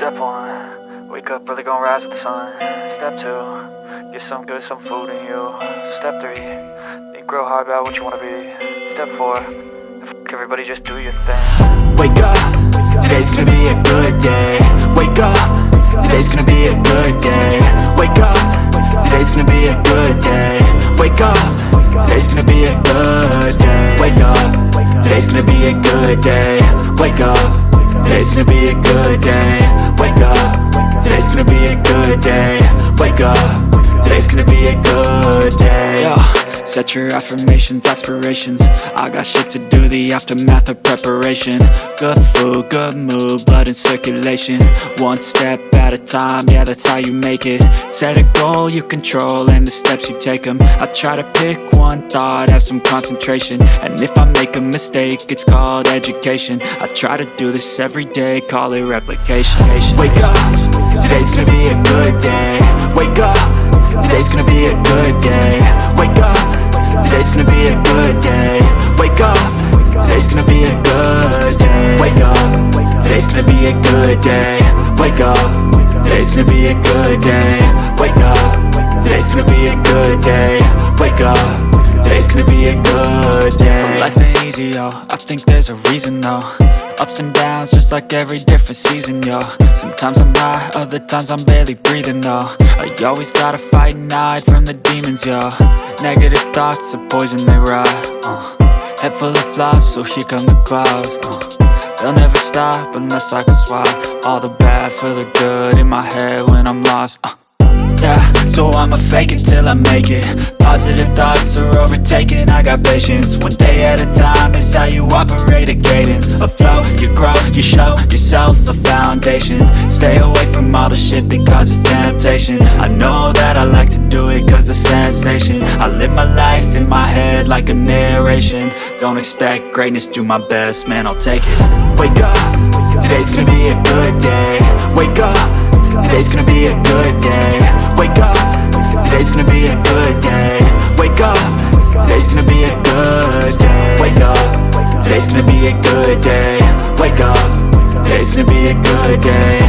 Step 1, wake up early, gonna rise with the sun. Step 2, get some good, some food in you. Step 3, think real hard about what you wanna be. Step 4, everybody just do your thing. Wake up, today's gonna be a good day. Wake up, today's gonna be a good day. Wake up, today's gonna be a good day. Wake up, today's gonna be a good day. Wake up, today's gonna be a good day. Wake up, today's gonna be a good day. Wake up, today's gonna be a good day. Wake up, today's gonna be a good day. Yo, set your affirmations, aspirations. I got shit to do, the aftermath of preparation. Good food, good mood, blood in circulation. One step at a time, yeah, that's how you make it. Set a goal you control and the steps you take them. I try to pick one thought, have some concentration. And if I make a mistake, it's called education. I try to do this every day, call it replication. Wake up, today's gonna be a good day. Wake up, today's gonna be a good day. Wake up, today's gonna be a good day. Wake up, today's gonna be a good day. Wake up, today's gonna be a good day. Wake up, today's gonna be a good day. Wake up, today's gonna be a good day. Wake up, today's gonna be a good day. Life ain't easy, yo, I think there's a reason though. Ups and downs, just like every different season, yo. Sometimes I'm high, other times I'm barely breathing, though. I always gotta fight and hide from the demons, yo. Negative thoughts are poison, they rot. Head full of flies, so here come the clouds. They'll never stop unless I can swap all the bad for the good in my head when I'm lost. Yeah, so I'ma fake it till I make it. Positive thoughts are overtaken, I got patience. One day at a time is how you operate a cadence. A flow, you grow, you show yourself a foundation. Stay away from all the shit that causes temptation. I know that I like to do it cause it's sensation. I live my life in my head like a narration. Don't expect greatness, do my best, man, I'll take it. Wake up, today's gonna be a good day. Wake up, today's gonna be a good day. Wake up, today's gonna be a good day. Wake up, today's gonna be a good day. Wake up, today's gonna be a good day. Wake up, today's gonna be a good day.